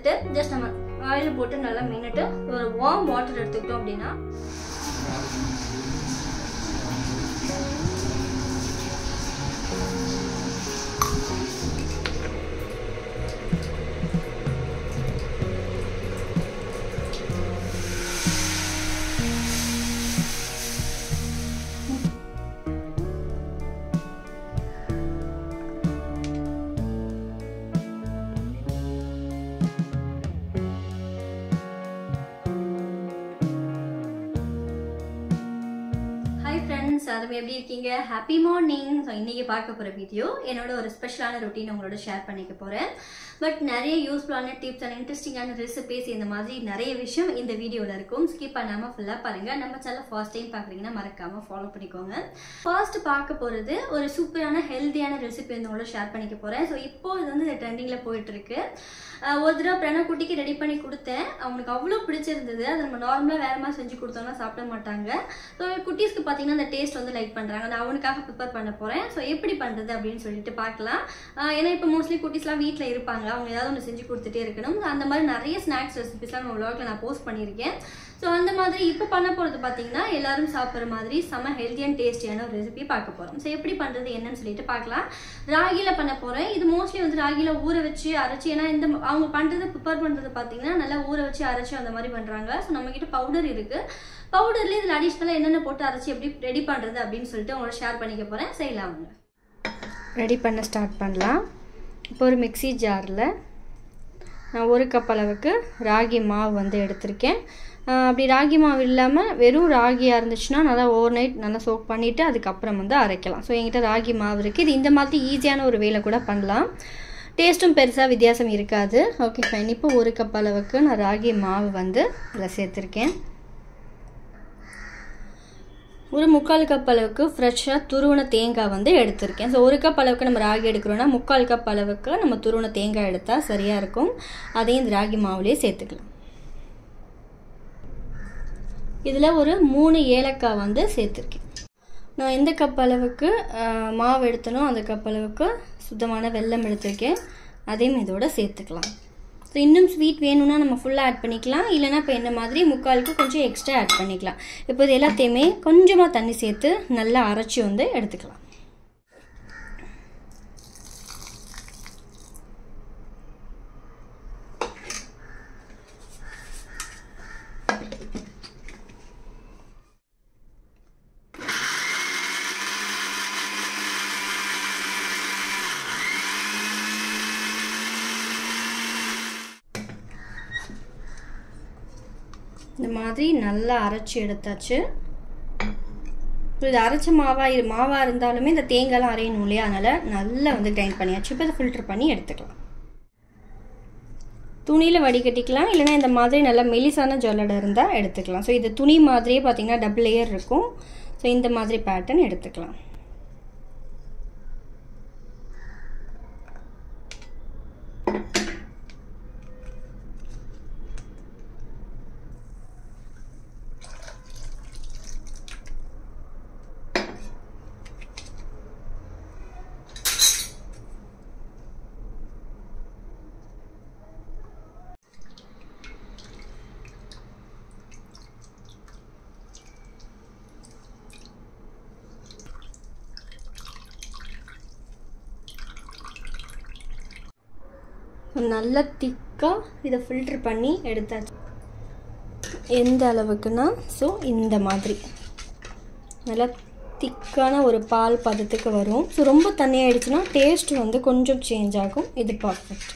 எடுத்துட்டு ஜஸ்ட் நம்ம ஆயில் போட்டு நல்லா மின்னுட்டு ஒரு வார்ம் வாட்டர் எடுத்துக்கிட்டோம் அப்படின்னா எல்லாரும் எப்படி இருக்கீங்க? Happy morning. ஸோ இன்றைக்கி பார்க்க போகிற வீடியோ என்னோட ஒரு ஸ்பெஷலான ரொட்டீன் உங்களோட ஷேர் பண்ணிக்க போகிறேன். பட் நிறைய யூஸ்ஃபுல்லான டிப்ஸ் அண்ட் இன்ட்ரெஸ்டிங்கான ரெசிபீஸ் இந்த மாதிரி நிறைய விஷயம் இந்த வீடியோவில் இருக்கும். ஸ்கிப் பண்ணாமல் ஃபுல்லாக பாருங்கள். நம்ம சேனல் ஃபர்ஸ்ட் டைம் பார்க்குறீங்கன்னா மறக்காமல் ஃபாலோ பண்ணிக்கோங்க. ஃபர்ஸ்ட் பார்க்க போகிறது ஒரு சூப்பரான ஹெல்த்தியான ரெசிபி வந்து உங்களோட ஷேர் பண்ணிக்க போகிறேன். ஸோ இப்போது இது வந்து இந்த ட்ரெண்டிங்கில் போயிட்டுருக்கு. ஒரு தடவை பிரணவ் குட்டிக்கு ரெடி பண்ணி கொடுத்தேன். அவனுக்கு அவ்வளோ பிடிச்சிருந்தது. அதை நம்ம நார்மலாக வேறு மாதிரி செஞ்சு கொடுத்தோம்னா சாப்பிட மாட்டாங்க. ஸோ குட்டீஸ்க்கு பார்த்தீங்கன்னா அந்த டேஸ்ட் வந்து லைக் பண்ணுறாங்க. நான் அவனுக்காக ப்ரிப்பேர் பண்ண போகிறேன். ஸோ எப்படி பண்ணுறது அப்படின்னு சொல்லிட்டு பார்க்கலாம். ஏன்னா இப்போ மோஸ்ட்லி குட்டீஸ்லாம் வீட்டில் இருப்பாங்க. அவங்க ஏதாவது ஒன்று செஞ்சு கொடுத்துட்டே இருக்கணும். அந்த மாதிரி நிறைய ஸ்நாக்ஸ் ரெசிபிஸ்லாம் நம்ம vlogல நான் போஸ்ட் பண்ணியிருக்கேன். ஸோ அந்த மாதிரி இப்போ பண்ண போகிறது பார்த்தீங்கன்னா எல்லாரும் சாப்பிட்ற மாதிரி செம்ம ஹெல்த்தி அண்ட் டேஸ்டியான ஒரு ரெசிபி பார்க்க போகிறோம். ஸோ எப்படி பண்ணுறது என்னன்னு சொல்லிட்டு பார்க்கலாம். ராகியில் பண்ண போகிறேன். இது மோஸ்ட்லி வந்து ராகியில் ஊற வச்சு அரைச்சி, ஏன்னா இந்த அவங்க பண்ணுறது ப்ரிப்பேர் பண்ணுறது பார்த்தீங்கன்னா நல்லா ஊற வச்சு அரைச்சி அந்த மாதிரி பண்ணுறாங்க. ஸோ நம்மக்கிட்ட பவுடர் இருக்குது. பவுடர்லேயே இதில் அடிஷ்னலாக என்னென்ன போட்டு அரைச்சி எப்படி ரெடி பண்ணுறது அப்படின்னு சொல்லிட்டு உங்களோட ஷேர் பண்ணிக்க போகிறேன். செய்யலாம். அவங்க ரெடி பண்ண ஸ்டார்ட் பண்ணலாம். இப்போ ஒரு மிக்ஸி ஜாரில் நான் 1 கப் அளவுக்கு ராகி மாவு வந்து எடுத்திருக்கேன். அப்படி ராகி மாவு இல்லாமல் வெறும் ராகியாக இருந்துச்சுன்னா நல்லா ஓவர் நைட் நல்லா சோக் பண்ணிவிட்டு அதுக்கப்புறம் வந்து அரைக்கலாம். ஸோ என்கிட்ட ராகி மாவு இருக்குது. இது இந்த மாதிரி ஈஸியான ஒரு வேலை கூட பண்ணலாம். டேஸ்ட்டும் பெருசாக வித்தியாசம் இருக்காது. Okay fine. இப்போ 1 கப் அளவுக்கு நான் ராகி மாவு வந்து இதில் சேர்த்துருக்கேன். ஒரு 3/4 கப் அளவுக்கு ஃப்ரெஷ்ஷாக துருவன தேங்காய் வந்து எடுத்திருக்கேன். ஸோ 1 கப் அளவுக்கு நம்ம ராகி எடுக்கிறோன்னா 3/4 கப் அளவுக்கு நம்ம துருவன தேங்காய் எடுத்தால் சரியாக இருக்கும். அதையும் இந்த ராகி மாவுலேயே சேர்த்துக்கலாம். இதில் ஒரு 3 ஏலக்காய் வந்து சேர்த்துருக்கேன். நான் எந்த கப் அளவுக்கு மாவு எடுத்தனோ அந்த கப் அளவுக்கு சுத்தமான வெல்லம் எடுத்திருக்கேன். அதையும் இதோட சேர்த்துக்கலாம். ஸோ இன்னும் ஸ்வீட் வேணும்னா நம்ம ஃபுல்லாக ஆட் பண்ணிக்கலாம். இல்லைனா இப்போ என்ன மாதிரி 3/4க்கு கொஞ்சம் எக்ஸ்ட்ரா ஆட் பண்ணிக்கலாம். இப்போ இது எல்லாத்தையுமே கொஞ்சமாக தண்ணி சேர்த்து நல்லா அரைச்சி வந்து எடுத்துக்கலாம். இந்த மாதிரி நல்லா அரைச்சி எடுத்தாச்சு. இது அரைச்ச மாவாக இருந்தாலுமே இந்த தேங்காய்லாம் அரையணும் இல்லையா, அதனால் நல்லா வந்து கிரைண்ட் பண்ணியாச்சு. இப்போ இதை ஃபில்டர் பண்ணி எடுத்துக்கலாம். துணியில் வடிகட்டிக்கலாம். இல்லைனா இந்த மாதிரி நல்லா மெலிசான ஜல்லடை இருந்தால் எடுத்துக்கலாம். ஸோ இது துணி மாதிரியே பார்த்திங்கன்னா டபுள் லேயர் இருக்கும். ஸோ இந்த மாதிரி பேட்டர்ன் எடுத்துக்கலாம். நல்லா திக்காக இதை ஃபில்டர் பண்ணி எடுத்தாச்சு. எந்த அளவுக்குன்னா ஸோ இந்த மாதிரி நல்லா திக்கான ஒரு பால் பதத்துக்கு வரும். ஸோ ரொம்ப தண்ணியாகிடுச்சுன்னா டேஸ்ட் வந்து கொஞ்சம் சேஞ்ச் ஆகும். இது பர்ஃபெக்ட்.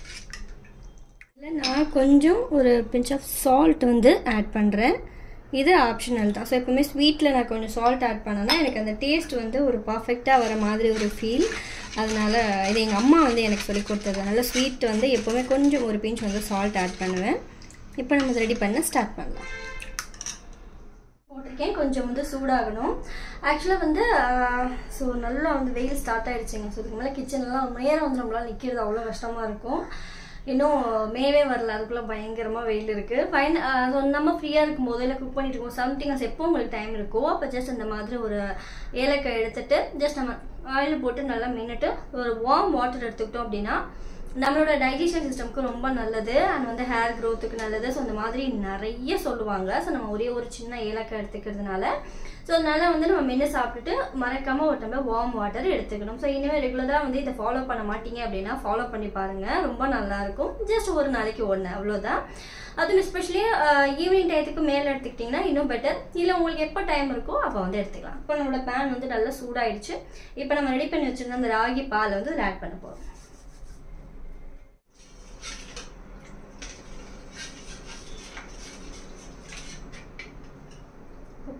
இல்லை நான் கொஞ்சம் ஒரு பிஞ்ச் ஆஃப் சால்ட் வந்து ஆட் பண்ணுறேன். இது ஆப்ஷனல் தான். ஸோ எப்போவுமே ஸ்வீட்டில் நான் கொஞ்சம் சால்ட் ஆட் பண்ணேன்னா எனக்கு அந்த டேஸ்ட் வந்து ஒரு பர்ஃபெக்டாக வர மாதிரி ஒரு ஃபீல். அதனால் இது எங்கள் அம்மா வந்து எனக்கு சொல்லி கொடுத்தது. அதனால் ஸ்வீட் வந்து எப்போவுமே கொஞ்சம் ஒரு பிஞ்ச் வந்து சால்ட் ஆட் பண்ணுவேன். இப்போ நம்ம ரெடி பண்ண ஸ்டார்ட் பண்ணலாம். போட்டிருக்கேன். கொஞ்சம் வந்து சூடாகணும். ஆக்சுவலாக வந்து ஸோ நல்லா வந்து வெயில் ஸ்டார்ட் ஆகிடுச்சிங்க. ஸோ இதுக்கு மேலே கிச்சன்லாம் நேரம் வந்து நம்மளால் நிற்கிறது அவ்வளோ கஷ்டமாக இருக்கும். இன்னும் மேவே வரல, அதுக்குள்ளே பயங்கரமாக வெயில் இருக்குது. ஃபைன். ஸோ நம்ம ஃப்ரீயாக இருக்கும் போது இல்லை குக் பண்ணிட்டு இருக்கோம் சம்திங் எப்போ உங்களுக்கு டைம் இருக்கோ அப்போ ஜஸ்ட் இந்த மாதிரி ஒரு ஏலக்காய் எடுத்துகிட்டு ஜஸ்ட் நம்ம ஆயில் போட்டு நல்லா மின்னுட்டு ஒரு வார்ம் வாட்டர் எடுத்துக்கிட்டோம் அப்படின்னா நம்மளோட டைஜஷன் சிஸ்டம்க்கு ரொம்ப நல்லது அண்ட் வந்து ஹேர் க்ரோத்துக்கு நல்லது. ஸோ அந்த மாதிரி நிறைய சொல்லுவாங்க. ஸோ நம்ம ஒரே ஒரு சின்ன ஏலக்காய் எடுத்துக்கிறதுனால ஸோ அதனால வந்து நம்ம மென்று சாப்பிட்டுட்டு மறக்காமல் ஒரு டம்ளர் வார்ம் வாட்டர் எடுத்துக்கணும். ஸோ இனிமேல் ரெகுலராக வந்து இதை ஃபாலோ பண்ண மாட்டீங்க அப்படின்னா ஃபாலோ பண்ணி பாருங்கள், ரொம்ப நல்லாயிருக்கும். ஜஸ்ட் ஒரு நாளைக்கு ஒன்று, அவ்வளோதான். அதுவும் எஸ்பெஷலி ஈவினிங் டயத்துக்கு மேலே எடுத்துக்கிட்டிங்கன்னா இன்னும் பெட்டர். இல்லை உங்களுக்கு எப்போ டைம் இருக்கோ அப்போ வந்து எடுத்துக்கலாம். இப்போ நம்மளோட பேன் வந்து நல்லா சூடாயிடுச்சு. இப்போ நம்ம ரெடி பண்ணி வச்சுருந்த அந்த ராகி பாலை வந்து ஆட் பண்ண போகிறோம்.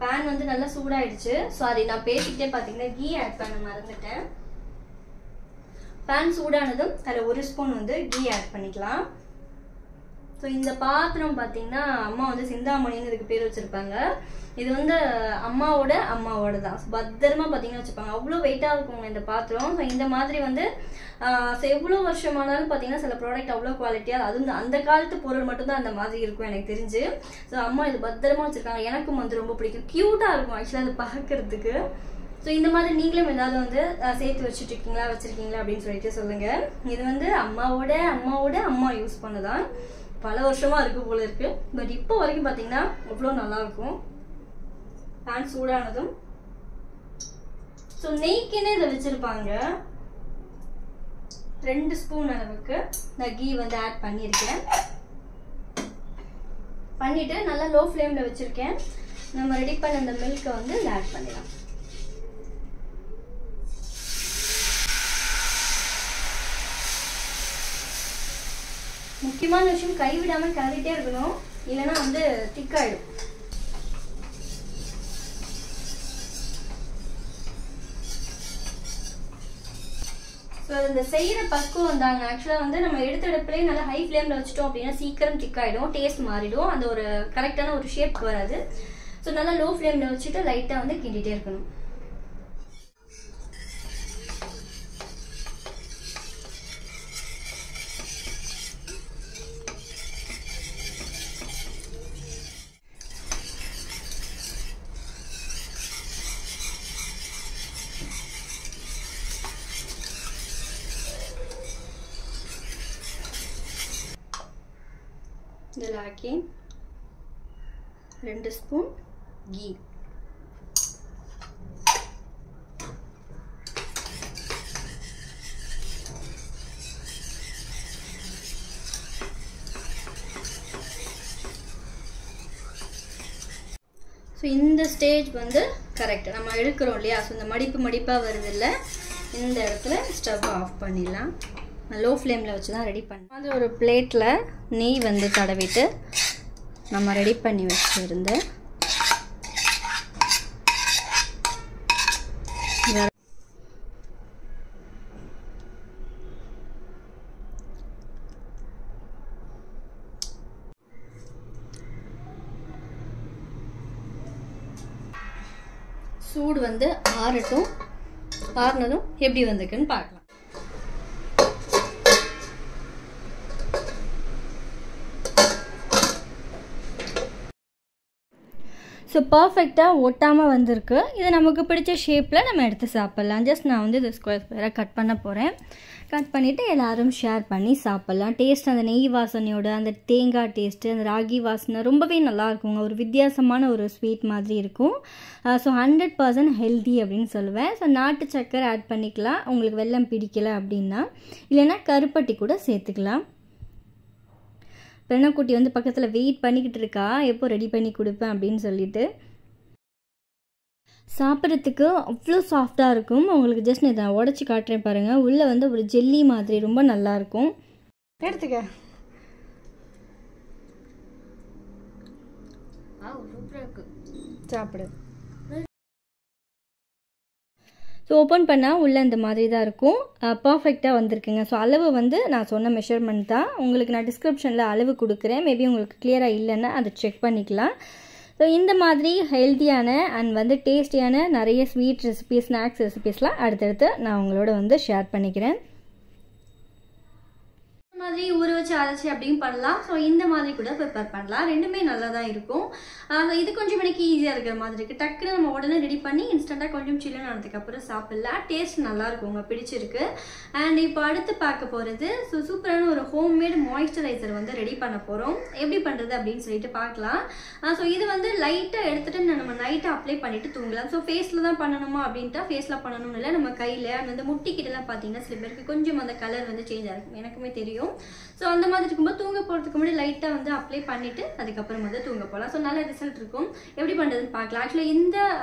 பேன் வந்து நல்லா சூடாயிடுச்சு. சாரி, நான் பேசிக்கிட்டே பார்த்தீங்கன்னா கீ ஆட் பண்ண மறந்துட்டேன். பேன் சூடானதும் அதில் 1 ஸ்பூன் வந்து கீ ஆட் பண்ணிக்கலாம். ஸோ இந்த பாத்திரம் பார்த்தீங்கன்னா அம்மா வந்து சிந்தாமணின்னு இதுக்கு பேர் வச்சுருப்பாங்க. இது வந்து அம்மாவோட தான். பத்திரமா பார்த்தீங்கன்னா வச்சுப்பாங்க. அவ்வளோ வெயிட்டாக இருக்குங்க இந்த பாத்திரம். ஸோ இந்த மாதிரி வந்து எவ்வளோ வருஷமானாலும் பார்த்தீங்கன்னா சில ப்ராடக்ட் அவ்வளோ குவாலிட்டியாக, அதுவும் அந்த காலத்து பொருள் மட்டும்தான் அந்த மாதிரி இருக்கும் எனக்கு தெரிஞ்சு. ஸோ அம்மா இது பத்திரமா வச்சுருக்காங்க. எனக்கும் வந்து ரொம்ப பிடிக்கும், க்யூட்டாக இருக்கும் ஆக்சுவலாக அது பார்க்கறதுக்கு. ஸோ இந்த மாதிரி நீங்களும் ஏதாவது வந்து சேர்த்து வச்சுருக்கீங்களா அப்படின்னு சொல்லிட்டு சொல்லுங்கள். இது வந்து அம்மாவோட அம்மா யூஸ் பண்ணதான், பல வருஷமாக இருக்கு போல இருக்கு. பட் இப்போ வரைக்கும் பார்த்தீங்கன்னா அவ்வளோ நல்லாயிருக்கும். பேன் சூடானதும் ஸோ நெய்க்குன்னு இதை வச்சுருப்பாங்க. 2 ஸ்பூன் அளவுக்கு நான் கீ வந்து ஆட் பண்ணியிருக்கேன். பண்ணிவிட்டு நல்லா லோ ஃப்ளேமில் வச்சுருக்கேன். நம்ம ரெடி பண்ண அந்த மில்கை வந்து ஆட் பண்ணிடலாம். முக்கியமான விஷயம், கைவிடாமல் கிளறிட்டே இருக்கணும், இல்லைன்னா வந்து திக்காயிடும். ஸோ இந்த செய்கிற பக்குவம் தாங்க. ஆக்சுவலாக வந்து நம்ம எடுத்த இடத்துலேயே நல்லா ஹை ஃப்ளேமில் வச்சுட்டோம் அப்படின்னா சீக்கிரம் திக்காயிடும், டேஸ்ட் மாறிடும், அந்த ஒரு கரெக்டான ஒரு ஷேப் வராது. ஸோ நல்லா லோ ஃப்ளேமில் வச்சுட்டு லைட்டாக வந்து கிண்டிகிட்டே இருக்கணும். இதில் ஆக்கி 2 ஸ்பூன் கீ, ஸோ இந்த ஸ்டேஜ் வந்து கரெக்ட். நம்ம எடுக்கிறோம் இல்லையா, ஸோ இந்த மடிப்பாக வருது இல்லை, இந்த இடத்துல ஸ்டவ் ஆஃப் பண்ணிடலாம். லோ ஃப்ளேமில் வச்சு தான் ரெடி பண்ணேன். அது ஒரு பிளேட்டில் நெய் வந்து தடவிட்டு நம்ம ரெடி பண்ணி வச்சுருந்த சூடு வந்து ஆறுனதும் எப்படி வந்திருக்குன்னு பார்க்கலாம். ஸோ பர்ஃபெக்டாக ஒட்டாமல் வந்திருக்கு. இது நமக்கு பிடிச்ச ஷேப்பில் நம்ம எடுத்து சாப்பிட்லாம். ஜஸ்ட் நான் வந்து இது ஸ்கொயராக கட் பண்ண போகிறேன். கட் பண்ணிவிட்டு எல்லோரும் ஷேர் பண்ணி சாப்பிட்லாம். டேஸ்ட் அந்த நெய் வாசனையோட அந்த தேங்காய் டேஸ்ட்டு, அந்த ராகி வாசனை ரொம்பவே நல்லாயிருக்குங்க. ஒரு வித்தியாசமான ஒரு ஸ்வீட் மாதிரி இருக்கும். ஸோ 100% ஹெல்தி அப்படின்னு சொல்லுவேன். ஸோ நாட்டு சக்கரை ஆட் பண்ணிக்கலாம் உங்களுக்கு வெல்லம் பிடிக்கலை அப்படின்னா, இல்லைன்னா கருப்பட்டி கூட சேர்த்துக்கலாம். பெண்ணக்குட்டி வந்து பக்கத்தில் வெயிட் பண்ணிக்கிட்டு இருக்கா, எப்போ ரெடி பண்ணி கொடுப்பேன் அப்படின்னு சொல்லிட்டு. சாப்பிட்றதுக்கு அவ்வளோ சாஃப்டாக இருக்கும். உங்களுக்கு ஜஸ்ட் நான் இதை உடச்சி காட்டுறேன் பாருங்கள். உள்ளே வந்து ஒரு ஜெல்லி மாதிரி ரொம்ப நல்லாயிருக்கும். எடுத்துக்க. சூப்பராக இருக்கு, சாப்பிடு. ஸோ ஓப்பன் பண்ணால் உள்ளே இந்த மாதிரி தான் இருக்கும். பர்ஃபெக்டாக வந்திருக்குங்க. ஸோ அளவு வந்து நான் சொன்ன மெஷர்மெண்ட் தான். உங்களுக்கு நான் டிஸ்கிரிப்ஷனில் அளவு கொடுக்குறேன். மேபி உங்களுக்கு கிளியராக இல்லைன்னா அதை செக் பண்ணிக்கலாம். ஸோ இந்த மாதிரி ஹெல்த்தியான அண்ட் வந்து டேஸ்டியான நிறைய ஸ்வீட் ரெசிபீஸ், ஸ்நாக்ஸ் ரெசிபீஸ்லாம் அடுத்தடுத்து நான் உங்களோட வந்து ஷேர் பண்ணிக்கிறேன். மாதிரி ஊற வச்சு அரைச்சி அப்படியும் பண்ணலாம். ஸோ இந்த மாதிரி கூட ப்ரிப்பேர் பண்ணலாம். ரெண்டுமே நல்லா தான் இருக்கும். இது கொஞ்சம் எனக்கு ஈஸியாக இருக்கிற மாதிரி இருக்குது. டக்குன்னு நம்ம உடனே ரெடி பண்ணி இன்ஸ்டண்ட்டாக கொஞ்சம் சில்லுன்னு ஆனதுக்கப்புறம் சாப்பிடலாம். டேஸ்ட் நல்லாயிருக்கும், உங்க பிடிச்சிருக்கு. அண்ட் இப்போ அடுத்து பார்க்க போகிறது சூப்பரான ஒரு ஹோம்மேட் மாய்ஸ்சரைசர் வந்து ரெடி பண்ண போகிறோம். எப்படி பண்ணுறது அப்படின்னு சொல்லிட்டு பார்க்கலாம். ஸோ இது வந்து லைட்டாக எடுத்துகிட்டு நம்ம நைட்டை அப்ளை பண்ணிவிட்டு தூங்கலாம். ஸோ ஃபேஸில் தான் பண்ணணுமா அப்படின்ட்டா ஃபேஸில் பண்ணணும்னு இல்லை, நம்ம கையில் அண்ட் வந்து முட்டிக்கிட்டலாம் பார்த்தீங்கன்னா சில பேருக்கு கொஞ்சம் அந்த கலர் வந்து சேஞ்ச் ஆகிருக்கும், எனக்குமே தெரியும். ஸோ அந்த மாதிரி இருக்கும்போது தூங்க போகிறதுக்கு முன்னாடி லைட்டாக வந்து அப்ளை பண்ணிவிட்டு அதுக்கப்புறம் வந்து தூங்க போகலாம். ஸோ நல்ல ரிசல்ட் இருக்கும். எப்படி பண்ணுறதுன்னு பார்க்கலாம். ஆக்சுவலாக இந்த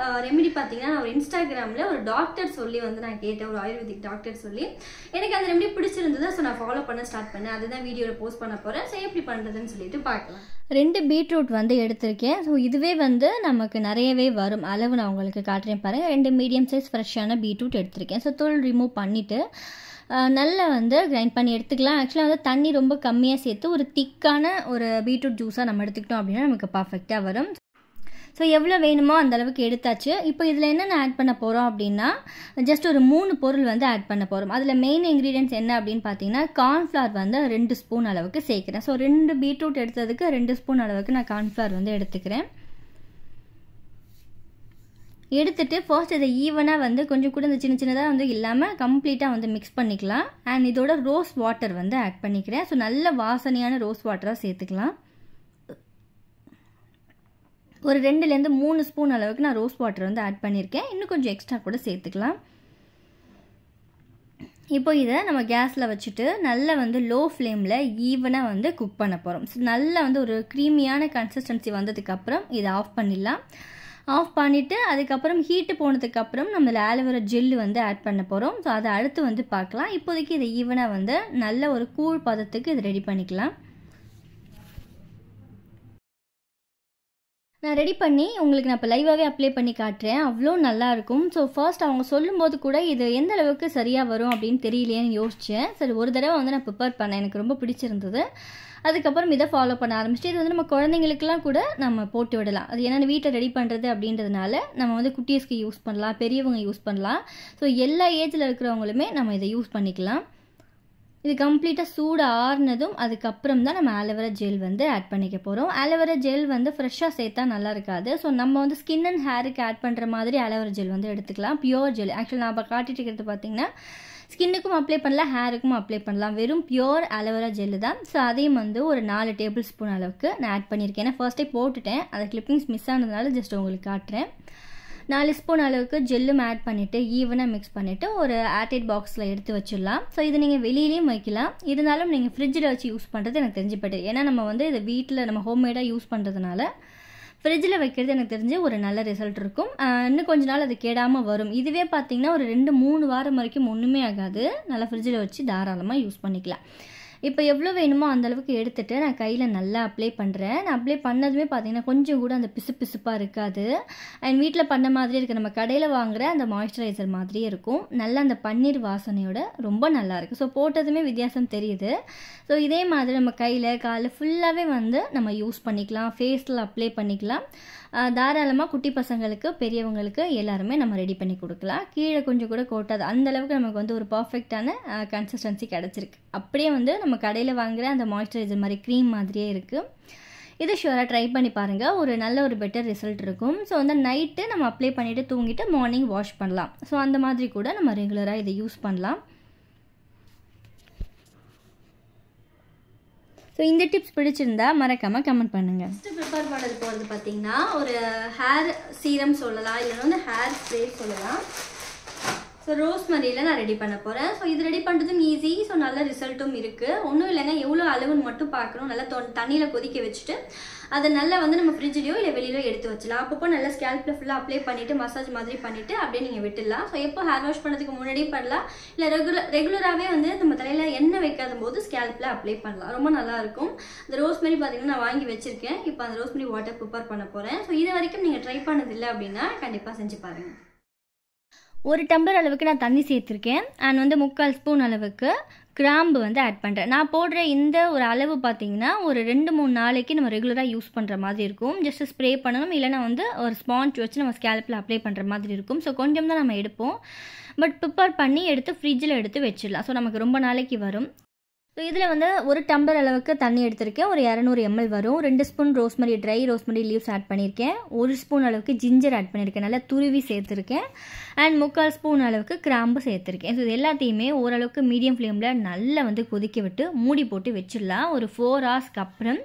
ரெமெடி பார்த்தீங்கன்னா நான் ஒரு இன்ஸ்டாகிராமில் ஒரு டாக்டர் சொல்லி வந்து நான் கேட்டேன், ஒரு ஆயுர்வேதிக் டாக்டர் சொல்லி. எனக்கு அந்த ரெமெடி பிடிச்சிருந்தது. ஸோ நான் ஃபாலோ பண்ண ஸ்டார்ட் பண்ணேன். அதுதான் வீடியோவில் போஸ்ட் பண்ண போகிறேன். ஸோ எப்படி பண்ணுறதுன்னு சொல்லிட்டு பார்க்கலாம். 2 பீட்ரூட் வந்து எடுத்திருக்கேன். ஸோ இதுவே வந்து நமக்கு நிறையவே வரும். அளவு நான் உங்களுக்கு காட்டுறேன் பாருங்கள். 2 மீடியம் சைஸ் ஃப்ரெஷ்ஷான பீட்ரூட் எடுத்திருக்கேன். ஸோ தோல் ரிமூவ் பண்ணிவிட்டு நல்லா வந்து கிரைண்ட் பண்ணி எடுத்துக்கலாம். ஆக்சுவலாக வந்து தண்ணி ரொம்ப கம்மியாக சேர்த்து ஒரு திக்கான ஒரு பீட்ரூட் ஜூஸாக நம்ம எடுத்துக்கிட்டோம் அப்படின்னா நமக்கு பர்ஃபெக்டாக வரும். ஸோ எவ்வளோ வேணுமோ அந்த அளவுக்கு எடுத்தாச்சு. இப்போ இதில் என்னென்ன ஆட் பண்ண போகிறோம் அப்படின்னா ஜஸ்ட் ஒரு 3 பொருள் வந்து ஆட் பண்ண போகிறோம். அதில் மெயின் இன்க்ரீடியன்ட்ஸ் என்ன அப்படின்னு பார்த்தீங்கன்னா கார்ன்ஃப்ளவர் வந்து 2 ஸ்பூன் அளவுக்கு சேர்க்குறேன். ஸோ 2 பீட்ரூட் எடுத்ததுக்கு 2 ஸ்பூன் அளவுக்கு நான் கார்ன்ஃப்ளவர் வந்து எடுத்துக்கிறேன். எடுத்துட்டு ஃபர்ஸ்ட் இதை ஈவனாக வந்து கொஞ்சம் கூட இந்த சின்ன சின்னதாக வந்து இல்லாமல் கம்ப்ளீட்டாக வந்து மிக்ஸ் பண்ணிக்கலாம். அண்ட் இதோட ரோஸ் வாட்டர் வந்து ஆட் பண்ணிக்கிறேன். ஸோ நல்ல வாசனையான ரோஸ் வாட்டராக சேர்த்துக்கலாம். ஒரு 2லேருந்து 3 ஸ்பூன் அளவுக்கு நான் ரோஸ் வாட்டர் வந்து ஆட் பண்ணியிருக்கேன். இன்னும் கொஞ்சம் எக்ஸ்ட்ரா கூட சேர்த்துக்கலாம். இப்போ இதை நம்ம கேஸில் வச்சுட்டு நல்லா வந்து லோ ஃப்ளேமில் ஈவனாக வந்து குக் பண்ண போகிறோம். ஸோ நல்லா வந்து ஒரு க்ரீமியான கன்சிஸ்டன்சி வந்ததுக்கப்புறம் இதை ஆஃப் பண்ணிடலாம். ஆஃப் பண்ணிவிட்டு அதுக்கப்புறம் ஹீட்டு போனதுக்கப்புறம் நம்ம ஆலோவேரா ஜெல் வந்து ஆட் பண்ண போகிறோம். ஸோ அதை அடுத்து வந்து பார்க்கலாம். இப்போதைக்கு இதை ஈவனாக வந்து நல்ல ஒரு கூழ் பதத்துக்கு இது ரெடி பண்ணிக்கலாம். நான் ரெடி பண்ணி உங்களுக்கு நான் இப்போ லைவாகவே அப்ளை பண்ணி காட்டுறேன். அவ்வளோ நல்லாயிருக்கும். ஸோ ஃபர்ஸ்ட் அவங்க சொல்லும்போது கூட இது எந்த அளவுக்கு சரியாக வரும் அப்படின்னு தெரியலையேன்னு யோசித்தேன். சரி ஒரு தடவை வந்து நான் ப்ரிப்பேர் பண்ணேன், எனக்கு ரொம்ப பிடிச்சிருந்தது. அதுக்கப்புறம் இதை ஃபாலோ பண்ண ஆரம்பிச்சிட்டு இது வந்து நம்ம குழந்தைங்களுக்குலாம் கூட நம்ம போட்டு விடலாம். அது ஏன்னா வீட்டில் ரெடி பண்ணுறது அப்படின்றதுனால நம்ம வந்து குட்டீஸ்க்கு யூஸ் பண்ணலாம், பெரியவங்க யூஸ் பண்ணலாம். ஸோ எல்லா ஏஜில் இருக்கிறவங்களுமே நம்ம இதை யூஸ் பண்ணிக்கலாம். இது கம்ப்ளீட்டாக சூடு ஆறுனதும் அதுக்கப்புறம் தான் நம்ம ஆலோவேரா ஜெல் வந்து ஆட் பண்ணிக்க போகிறோம். ஆலோவேரா ஜெல் வந்து ஃப்ரெஷ்ஷாக சேர்த்தா நல்லா இருக்காது. ஸோ நம்ம வந்து ஸ்கின் அண்ட் ஹேருக்கு ஆட் பண்ணுற மாதிரி ஆலோவேரா ஜெல் வந்து எடுத்துக்கலாம். Pure gel. ஆக்சுவலி நான் இப்போ காட்டிட்டு இருக்கிறது பார்த்தீங்கன்னா ஸ்கின்னுக்கும் அப்ளை பண்ணலாம், ஹேருக்கும் அப்ளை பண்ணலாம். வெறும் பியோர் ஆலோவேரா ஜெல்லு தான். ஸோ அதையும் வந்து ஒரு 4 டேபிள் ஸ்பூன் அளவுக்கு நான் ஆட் பண்ணியிருக்கேன். ஏன்னா ஃபர்ஸ்ட்டே போட்டுட்டேன், அதை கிளிப்பிங்ஸ் மிஸ் ஆனதுனால ஜஸ்ட் உங்களுக்கு காட்டுறேன். 4 ஸ்பூன் அளவுக்கு ஜெல்லும் ஆட் பண்ணிவிட்டு ஈவனாக மிக்ஸ் பண்ணிவிட்டு ஒரு ஏர்டைட் பாக்ஸில் எடுத்து வச்சிடலாம். ஸோ இது நீங்கள் வெளியிலையும் வைக்கலாம், இருந்தாலும் நீங்கள் ஃப்ரிட்ஜில் வச்சு யூஸ் பண்ணுறது எனக்கு தெரிஞ்சு போய்ட்டு. ஏன்னா நம்ம வந்து இதை வீட்டில் நம்ம ஹோம்மேடாக யூஸ் பண்ணுறதுனால ஃப்ரிட்ஜில் வைக்கிறது எனக்கு தெரிஞ்சு ஒரு நல்ல ரிசல்ட் இருக்கும். இன்னும் கொஞ்ச நாள் அது கேடாமல் வரும். இதுவே பார்த்தீங்கன்னா ஒரு 2-3 வாரம் வரைக்கும் ஒன்றுமே ஆகாது. நல்லா ஃப்ரிட்ஜில் வச்சு தாராளமாக யூஸ் பண்ணிக்கலாம். இப்போ எவ்வளோ வேணுமோ அந்தளவுக்கு எடுத்துகிட்டு நான் கையில் நல்லா அப்ளை பண்ணுறேன். நான் அப்ளை பண்ணதுமே பார்த்தீங்கன்னா கொஞ்சம் கூட அந்த பிசுப்பாக இருக்காது. அண்ட் வீட்டில் பண்ண மாதிரி இருக்குது, நம்ம கடையில் வாங்குகிற அந்த மாய்ஸ்சரைசர் மாதிரியே இருக்கும். நல்லா அந்த பன்னீர் வாசனையோட ரொம்ப நல்லாயிருக்கு. ஸோ போட்டதுமே வித்தியாசம் தெரியுது. ஸோ இதே மாதிரி நம்ம கையில் காலில் ஃபுல்லாகவே வந்து நம்ம யூஸ் பண்ணிக்கலாம், ஃபேஸில் அப்ளை பண்ணிக்கலாம். தாராளமாக குட்டி பசங்களுக்கு பெரியவங்களுக்கு எல்லாருமே நம்ம ரெடி பண்ணி கொடுக்கலாம். கீழே கொஞ்சம் கூட கொட்டாது, அந்தளவுக்கு நமக்கு வந்து ஒரு பர்ஃபெக்டான கன்சிஸ்டன்சி கிடச்சிருக்கு. அப்படியே வந்து நம்ம கடையில் வாங்குகிற அந்த மாய்ஸ்சரைசர் மாதிரி க்ரீம் மாதிரியே இருக்குது. இது ஷுவராக ட்ரை பண்ணி பாருங்கள், ஒரு நல்ல ஒரு பெட்டர் ரிசல்ட் இருக்கும். ஸோ வந்து நைட்டு நம்ம அப்ளை பண்ணிவிட்டு தூங்கிட்டு மார்னிங் வாஷ் பண்ணலாம். ஸோ அந்த மாதிரி கூட நம்ம ரெகுலராக இதை யூஸ் பண்ணலாம். ஸோ இந்த டிப்ஸ் பிடிச்சிருந்தா மறக்காமல் கமெண்ட் பண்ணுங்கள். ஃபஸ்ட்டு ப்ரிப்பேர் பண்ணுறது போகிறது பார்த்தீங்கன்னா ஒரு ஹேர் சீரம் சொல்லலாம், இல்லைன்னா வந்து ஹேர் ஸ்ப்ரே சொல்லலாம். ஸோ ரோஸ்மரியில் நான் ரெடி பண்ண போகிறேன். ஸோ இது ரெடி பண்ணுறதும் ஈஸி. ஸோ நல்ல ரிசல்ட்டும் இருக்குது. ஒன்றும் இல்லைங்க, எவ்வளோ அளவுன்னு மட்டும் பார்க்கணும். நல்லா தண்ணியில் கொதிக்க வச்சுட்டு அதை நல்லா வந்து நம்ம ஃப்ரிட்ஜ்லையோ இல்லை வெளியிலோ எடுத்து வச்சலாம். அப்பப்போ நல்லா ஸ்கேல்பில் ஃபுல்லாக அப்ளை பண்ணிவிட்டு மசாஜ் மாதிரி பண்ணிவிட்டு அப்படியே நீங்கள் விட்டுடலாம். ஸோ எப்போ ஹேர் வாஷ் பண்ணுறதுக்கு முன்னாடியும் பண்ணலாம், இல்லை ரெகுலராகவே வந்து நம்ம தலையில் எண்ணெய் வைக்காத போது ஸ்கேல்பில் அப்ளை பண்ணலாம். ரொம்ப நல்லாயிருக்கும். இந்த ரோஸ்மெரி பார்த்தீங்கன்னா நான் வாங்கி வச்சுருக்கேன். இப்போ அந்த ரோஸ்மெரி வாட்டர் ப்ரிப்பேர் பண்ண போகிறேன். ஸோ இது வரைக்கும் நீங்கள் ட்ரை பண்ணதில்லை அப்படின்னா கண்டிப்பாக செஞ்சு பாருங்கள். 1 டம்ளர் அளவுக்கு நான் தண்ணி சேர்த்துருக்கேன். அண்ட் வந்து 3/4 ஸ்பூன் அளவுக்கு கிராம்பு வந்து ஆட் பண்ணுறேன். நான் போடுற இந்த ஒரு அளவு பார்த்தீங்கன்னா ஒரு 2-3 நாளைக்கு நம்ம ரெகுலராக யூஸ் பண்ணுற மாதிரி இருக்கும். ஜஸ்ட் ஸ்ப்ரே பண்ணணும், இல்லைனா வந்து ஒரு ஸ்பாஞ்ச் வச்சு நம்ம ஸ்கேல்பில் அப்ளை பண்ணுற மாதிரி இருக்கும். ஸோ கொஞ்சம் தான் நம்ம எடுப்போம், பட் ப்ரிப்பேர் பண்ணி எடுத்து ஃப்ரிட்ஜில் எடுத்து வச்சிடலாம். ஸோ நமக்கு ரொம்ப நாளைக்கு வரும். ஸோ இதில் வந்து ஒரு டம்ளர் அளவுக்கு தண்ணி எடுத்திருக்கேன். ஒரு 200 ml வரும். 2 spoon rosemary, dry rosemary leaves add பண்ணியிருக்கேன். 1 ஸ்பூன் அளவுக்கு ஜிஞ்சர் ஆட் பண்ணியிருக்கேன், நல்லா துருவி சேர்த்துருக்கேன். அண்ட் 3/4 ஸ்பூன் அளவுக்கு கிராம்பு சேர்த்துருக்கேன். ஸோ இது எல்லாத்தையுமே ஓரளவுக்கு மீடியம் ஃப்ளேமில் நல்லா வந்து கொதிக்க விட்டு மூடி போட்டு வச்சிடலாம். ஒரு 4 ஹவர்ஸ்க்கு அப்புறம்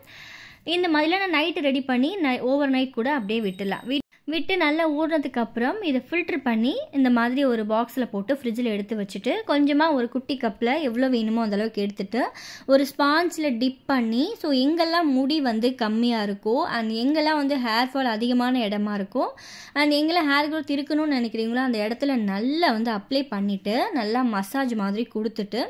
இந்த மாதிரிலாம் நான் நைட்டு ரெடி பண்ணி ஓவர் நைட் கூட அப்படியே விட்டுடலாம். விட்டு நல்லா ஊறினதுக்கப்புறம் இதை ஃபில்ட்ரு பண்ணி இந்த மாதிரி ஒரு பாக்ஸில் போட்டு ஃப்ரிட்ஜில் எடுத்து வச்சுட்டு கொஞ்சமாக ஒரு குட்டி கப்பில் எவ்வளோ வேணுமோ அந்தளவுக்கு எடுத்துகிட்டு ஒரு ஸ்பாஞ்சில் டிப் பண்ணி, ஸோ எங்கெல்லாம் முடி வந்து கம்மியாக இருக்கோ அண்ட் எங்கெல்லாம் வந்து ஹேர் ஃபால் அதிகமான இடமா இருக்கோ அண்ட் எங்கெல்லாம் ஹேர் க்ரோத் இருக்கணும்னு நினைக்கிறீங்களோ அந்த இடத்துல நல்லா வந்து அப்ளை பண்ணிவிட்டு நல்லா மசாஜ் மாதிரி கொடுத்துட்டு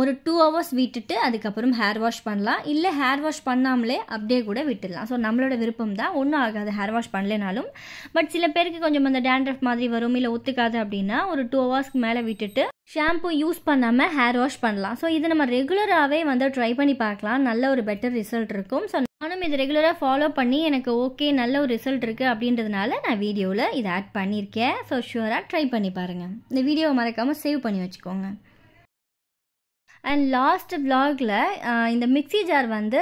ஒரு 2 ஹவர்ஸ் விட்டுட்டு அதுக்கப்புறம் ஹேர் வாஷ் பண்ணலாம். இல்லை ஹேர் வாஷ் பண்ணாமலே அப்படியே கூட விட்டுடலாம். ஸோ நம்மளோட விருப்பம் தான், ஒன்றும் ஆகாது ஹேர் வாஷ் பண்ணலைனாலும். பட் சில பேருக்கு கொஞ்சம் அந்த டேண்ட்ரஃப் மாதிரி வரும், இல்லை ஒத்துக்காது அப்படின்னா ஒரு 2 ஹவர்ஸ்க்கு மேலே விட்டுட்டு ஷாம்பு யூஸ் பண்ணாமல் ஹேர் வாஷ் பண்ணலாம். ஸோ இது நம்ம ரெகுலராகவே வந்து ட்ரை பண்ணி பார்க்கலாம், நல்ல ஒரு பெட்டர் ரிசல்ட் இருக்கும். ஸோ நானும் இது ரெகுலராக ஃபாலோ பண்ணி எனக்கு ஓகே நல்ல ஒரு ரிசல்ட் இருக்குது அப்படின்றதுனால நான் வீடியோவில் இதை ஆட் பண்ணியிருக்கேன். ஸோ ஷுவராக ட்ரை பண்ணி பாருங்கள். இந்த வீடியோவை மறக்காமல் சேவ் பண்ணி வச்சுக்கோங்க. அண்ட் லாஸ்ட் விலாகில் இந்த மிக்சி ஜார் வந்து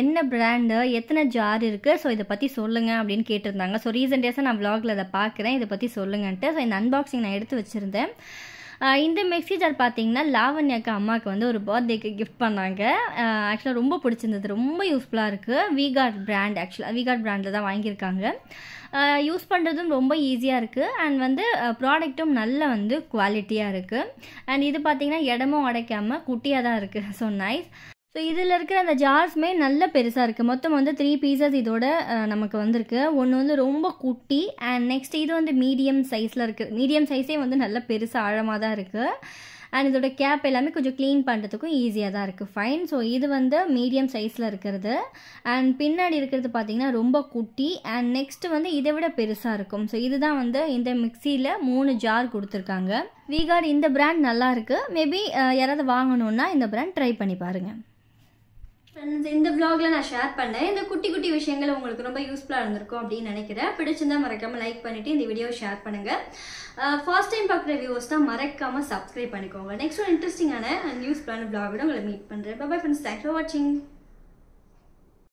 என்ன பிராண்டு, எத்தனை ஜார் இருக்குது, ஸோ இதை பற்றி சொல்லுங்கள் அப்படின்னு கேட்டிருந்தாங்க. ஸோ ரீசெண்ட் டேஸாக நான் விலாகில் அதை பார்க்குறேன், இதை பற்றி சொல்லுங்கன்ட்டு. ஸோ இந்த அன்பாக்சிங் நான் எடுத்து வச்சுருந்தேன். இந்த மிக்சி ஜார் பார்த்தீங்கன்னா லாவண்யாக்கு அம்மாவுக்கு வந்து ஒரு பர்த்டேக்கு கிஃப்ட் பண்ணாங்க. ஆக்சுவலாக ரொம்ப பிடிச்சிருந்தது, ரொம்ப யூஸ்ஃபுல்லாக இருக்குது. விகார்ட் பிராண்ட், ஆக்சுவலாக விகார்ட் பிராண்டில் தான் வாங்கியிருக்காங்க. யூஸ் பண்ணுறதும் ரொம்ப ஈஸியாக இருக்குது அண்ட் வந்து ப்ராடக்ட்டும் நல்ல வந்து குவாலிட்டியாக இருக்குது. அண்ட் இது பார்த்திங்கன்னா இடமும் அடைக்காமல் குட்டியாக தான் இருக்குது. So nice. ஸோ இதில் இருக்கிற அந்த ஜார்ஸுமே நல்ல பெருசாக இருக்குது. மொத்தம் வந்து 3 பீசஸ் இதோட நமக்கு வந்திருக்கு. ஒன்று வந்து ரொம்ப குட்டி அண்ட் நெக்ஸ்ட் இது வந்து மீடியம் சைஸில் இருக்குது. மீடியம் சைஸே வந்து நல்ல பெருசாக ஆழமாக தான் இருக்குது. அண்ட் இதோட கேப் எல்லாமே கொஞ்சம் க்ளீன் பண்ணுறதுக்கும் ஈஸியாக தான் இருக்குது. ஃபைன். ஸோ இது வந்து மீடியம் சைஸில் இருக்கிறது அண்ட் பின்னாடி இருக்கிறது பார்த்திங்கன்னா ரொம்ப குட்டி அண்ட் நெக்ஸ்ட்டு வந்து இதை விட பெருசாக இருக்கும். ஸோ இதுதான் வந்து இந்த மிக்சியில் 3 ஜார் கொடுத்துருக்காங்க. விகார்ட் இந்த பிராண்ட் நல்லாயிருக்கு. மேபி யாராவது வாங்கணுன்னா இந்த பிராண்ட் ட்ரை பண்ணி பாருங்கள். ஃப்ரெண்ட்ஸ், இந்த விலாகில் நான் ஷேர் பண்ணேன். இந்த குட்டி குட்டி விஷயங்கள் உங்களுக்கு ரொம்ப யூஸ்ஃபுல்லாக இருந்திருக்கும் அப்படின்னு நினைக்கிறேன். பிடிச்சிருந்தா மறக்காமல் லைக் பண்ணிவிட்டு இந்த வீடியோ ஷேர் பண்ணுங்கள். ஃபர்ஸ்ட் டைம் பார்க்குற வியூவர்ஸ் தான் மறக்காமல் சப்ஸ்கிரைப் பண்ணிக்கோங்க. நெக்ஸ்ட் ஒரு இன்ட்ரெஸ்டிங்கான நியூஸ்ஃபுல்லான விலாகோட உங்களை மீட் பண்ணுறேன். Bye bye friends, thanks for வாட்சிங்.